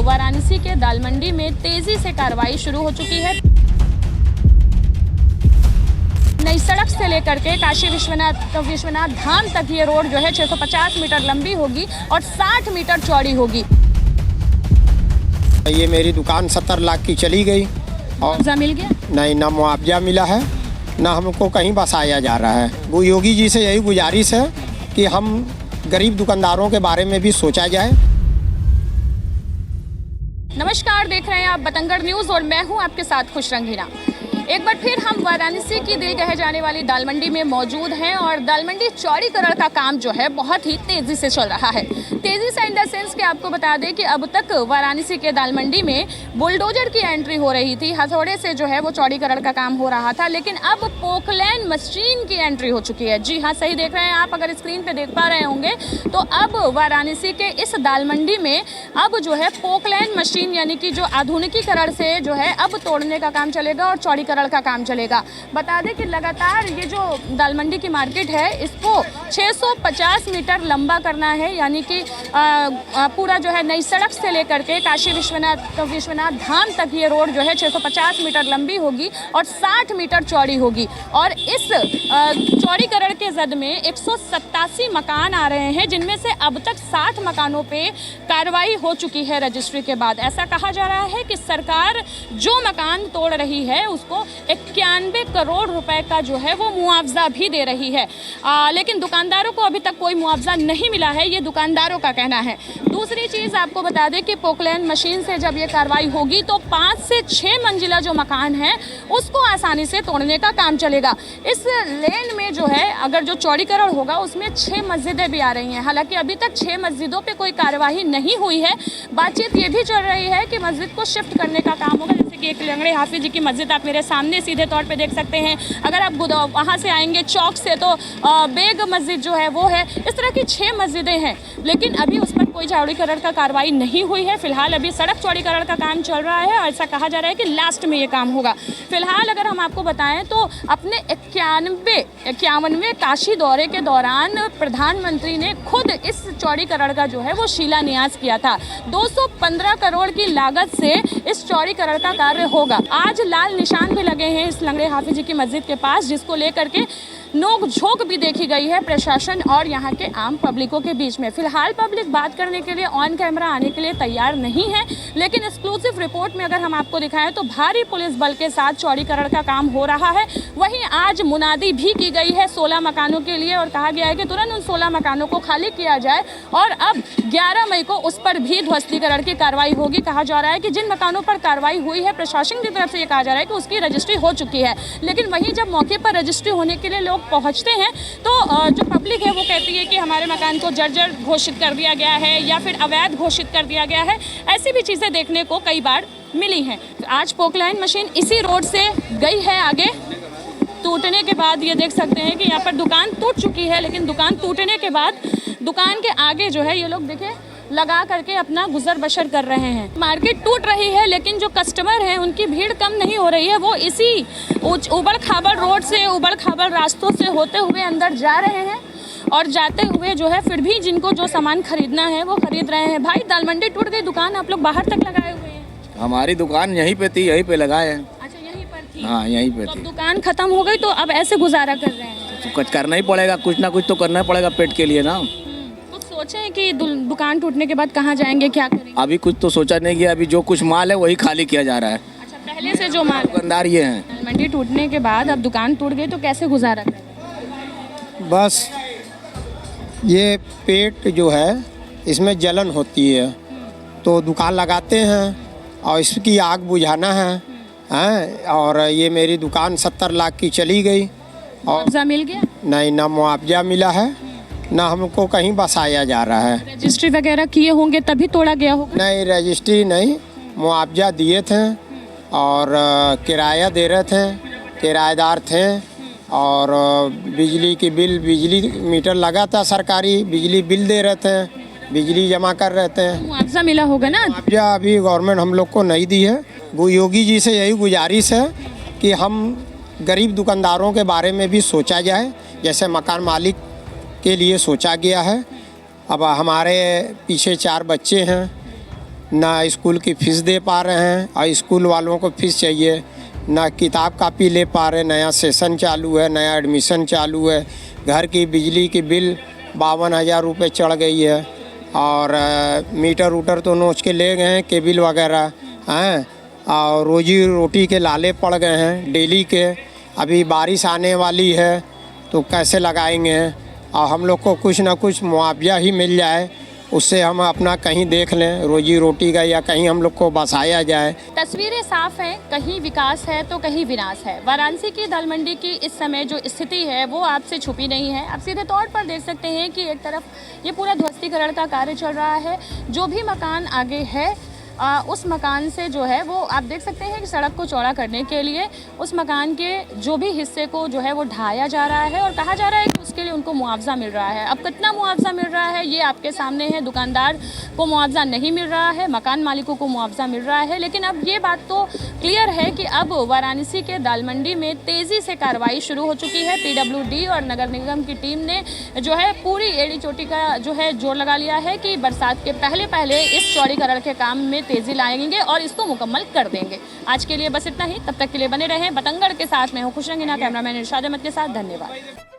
वाराणसी के दाल मंडी में तेजी से कार्रवाई शुरू हो चुकी है। नई सड़क से लेकर के काशी विश्वनाथ धाम तक ये रोड जो है 650 मीटर लंबी होगी और 60 मीटर चौड़ी होगी। ये मेरी दुकान 70 लाख की चली गई और मुआवजा मिल गया? नहीं, ना मुआवजा मिला है, ना हमको कहीं बसाया जा रहा है। वो योगी जी से यही गुजारिश है कि हम गरीब दुकानदारों के बारे में भी सोचा जाए। नमस्कार, देख रहे हैं आप बतंगड़ न्यूज़ और मैं हूं आपके साथ खुश रंगीना। एक बार फिर हम वाराणसी की दिल कहे जाने वाली दाल मंडी में मौजूद हैं और दाल मंडी चौड़ीकरण का काम जो है बहुत ही तेज़ी से चल रहा है। तेज़ी से इन द सेंस कि आपको बता दें कि अब तक वाराणसी के दाल मंडी में बुलडोजर की एंट्री हो रही थी, हथौड़े से जो है वो चौड़ीकरण का काम हो रहा था, लेकिन अब पोकलैन मशीन की एंट्री हो चुकी है। जी हाँ, सही देख रहे हैं आप, अगर स्क्रीन पर देख पा रहे होंगे तो अब वाराणसी के इस दाल मंडी में अब जो है पोकलैन मशीन यानी कि जो आधुनिकीकरण से जो है अब तोड़ने का काम चलेगा और चौड़ीकरण का काम चलेगा। बता दें कि लगातार ये जो दाल मंडी की मार्केट है इसको 650 मीटर लंबा करना है, यानी कि पूरा जो है नई सड़क से लेकर के काशी विश्वनाथ धाम तक ये रोड जो है 650 मीटर लंबी होगी और 60 मीटर चौड़ी होगी। और इस चौड़ीकरण के जद में 187 मकान आ रहे हैं, जिनमें से अब तक 60 मकानों पे कार्रवाई हो चुकी है रजिस्ट्री के बाद। ऐसा कहा जा रहा है कि सरकार जो मकान तोड़ रही है उसको 91 करोड़ रुपए का जो है वो मुआवजा भी दे रही है, लेकिन दुकानदारों को अभी तक कोई मुआवजा नहीं मिला है, ये दुकानदारों का कहना है। दूसरी चीज़ आपको बता दें कि पोकलैन मशीन से जब ये कार्रवाई होगी तो 5 से 6 मंजिला जो मकान है उसको आसानी से तोड़ने का काम चलेगा। इस लेन में जो है अगर जो चौड़ीकरण होगा उसमें 6 मस्जिदें भी आ रही हैं। हालांकि अभी तक 6 मस्जिदों पे कोई कार्यवाही नहीं हुई है। बातचीत ये भी चल रही है कि मस्जिद को शिफ्ट करने का काम होगा, जैसे कि एक लंगड़े हाफिज जी की मस्जिद आप मेरे सामने सीधे तौर पे देख सकते हैं। अगर आप वहाँ से आएंगे चौक से तो बेग मस्जिद जो है वो है। इस तरह की 6 मस्जिदें हैं, लेकिन अभी उस पर कोई चौड़ीकरण का कार्रवाई नहीं हुई है। फिलहाल अभी सड़क चौड़ीकरण का काम चल रहा है और ऐसा कहा जा रहा है कि लास्ट में ये काम होगा। फिलहाल अगर हम आपको बताएं तो अपने 51वें काशी दौरे के दौरान प्रधानमंत्री ने खुद इस चौड़ीकरण का जो है वो शिलान्यास किया था। 215 करोड़ की लागत से इस चौड़ीकरण का कार्य होगा। आज लाल निशान भी लगे हैं इस लंगड़े हाफिज जी की मस्जिद के पास, जिसको लेकर के नोक झोंक भी देखी गई है प्रशासन और यहाँ के आम पब्लिकों के बीच में। फिलहाल पब्लिक बात करने के लिए ऑन कैमरा आने के लिए तैयार नहीं है, लेकिन एक्सक्लूसिव रिपोर्ट में अगर हम आपको दिखाएं तो भारी पुलिस बल के साथ चौड़ीकरण का काम हो रहा है। वहीं आज मुनादी भी की गई है 16 मकानों के लिए और कहा गया है कि तुरंत उन 16 मकानों को खाली किया जाए और अब 11 मई को उस पर भी ध्वस्तीकरण की कार्रवाई होगी। कहा जा रहा है कि जिन मकानों पर कार्रवाई हुई है प्रशासन की तरफ से ये कहा जा रहा है कि उसकी रजिस्ट्री हो चुकी है, लेकिन वहीं जब मौके पर रजिस्ट्री होने के लिए लोग पहुंचते हैं तो जो पब्लिक है वो कहती है कि हमारे मकान को जर्जर घोषित कर दिया गया है या फिर अवैध घोषित कर दिया गया है। ऐसी भी चीज़ें देखने को कई बार मिली हैं। आज पोकलैन मशीन इसी रोड से गई है आगे। टूटने के बाद ये देख सकते हैं कि यहाँ पर दुकान टूट चुकी है, लेकिन दुकान टूटने के बाद दुकान के आगे जो है ये लोग देखें लगा करके अपना गुजर बसर कर रहे हैं। मार्केट टूट रही है, लेकिन जो कस्टमर हैं उनकी भीड़ कम नहीं हो रही है। वो इसी उबड़ खाबड़ रोड से, उबड़ खाबड़ रास्तों से होते हुए अंदर जा रहे हैं और जाते हुए जो है फिर भी जिनको जो सामान खरीदना है वो खरीद रहे हैं। भाई, दाल मंडी टूट गई, दुकान आप लोग बाहर तक लगाए हुए हैं? हमारी दुकान यहीं पे थी, यहीं पे लगाए हैं। अच्छा, यहीं पर थी? हाँ, यहीं पे तो थी। दुकान खत्म हो गई तो अब ऐसे गुजारा कर रहे हैं? तो कुछ करना ही पड़ेगा, कुछ ना कुछ तो करना ही पड़ेगा पेट के लिए ना। सोचे हैं कि दुकान टूटने के बाद कहाँ जाएंगे, क्या करेंगे? अभी कुछ तो सोचा नहीं गया। अभी जो कुछ माल है वही खाली किया जा रहा है। अच्छा, पहले से जो माल दुकानदार ये हैं। मंडी टूटने के बाद अब दुकान टूट गई तो कैसे गुजारा करें? बस ये पेट जो है इसमें जलन होती है तो दुकान लगाते हैं और इसकी आग बुझाना है। और ये मेरी दुकान 70 लाख की चली गई और मुआवजा मिल गया? नहीं, ना मुआवजा मिला है, ना हमको कहीं बसाया जा रहा है। रजिस्ट्री वगैरह किए होंगे तभी तोड़ा गया होगा? नहीं, रजिस्ट्री नहीं, मुआवजा दिए थे और किराया दे रहे थे, किराएदार थे और बिजली की बिल, बिजली मीटर लगा था सरकारी, बिजली बिल दे रहे थे, बिजली जमा कर रहे थे। मुआवजा मिला होगा ना? मुआवजा अभी गवर्नमेंट हम लोग को नहीं दी है। वो योगी जी से यही गुजारिश है कि हम गरीब दुकानदारों के बारे में भी सोचा जाए, जैसे मकान मालिक के लिए सोचा गया है। अब हमारे पीछे 4 बच्चे हैं, ना स्कूल की फ़ीस दे पा रहे हैं, और स्कूल वालों को फ़ीस चाहिए, ना किताब कापी ले पा रहे। नया सेशन चालू है, नया एडमिशन चालू है, घर की बिजली की बिल 52,000 रुपये चढ़ गई है, और मीटर उटर तो नोच के ले गए हैं, केबिल वगैरह हैं, और रोजी रोटी के लाले पड़ गए हैं डेली के। अभी बारिश आने वाली है तो कैसे लगाएंगे, और हम लोग को कुछ ना कुछ मुआवजा ही मिल जाए, उससे हम अपना कहीं देख लें रोजी रोटी का, या कहीं हम लोग को बसाया जाए। तस्वीरें साफ हैं, कहीं विकास है तो कहीं विनाश है। वाराणसी की दाल मंडी की इस समय जो स्थिति है वो आपसे छुपी नहीं है। आप सीधे तौर पर देख सकते हैं कि एक तरफ ये पूरा ध्वस्तीकरण का कार्य चल रहा है। जो भी मकान आगे है उस मकान से जो है वो आप देख सकते हैं कि सड़क को चौड़ा करने के लिए उस मकान के जो भी हिस्से को जो है वो ढाया जा रहा है, और कहा जा रहा है कि उसके लिए उनको मुआवजा मिल रहा है। अब कितना मुआवजा मिल रहा है ये आपके सामने है। दुकानदार को मुआवजा नहीं मिल रहा है, मकान मालिकों को मुआवजा मिल रहा है, लेकिन अब ये बात तो क्लियर है कि अब वाराणसी के दाल मंडी में तेज़ी से कार्रवाई शुरू हो चुकी है। PWD और नगर निगम की टीम ने जो है पूरी एड़ी चोटी का जो है जोर लगा लिया है कि बरसात के पहले इस चौड़ीकरण के काम में तेजी लाएंगे और इसको मुकम्मल कर देंगे। आज के लिए बस इतना ही। तब तक के लिए बने रहें बतंगड़ के साथ। मैं हूँ खुशरंगीना, कैमरामैन इरशाद अहमद के साथ। धन्यवाद।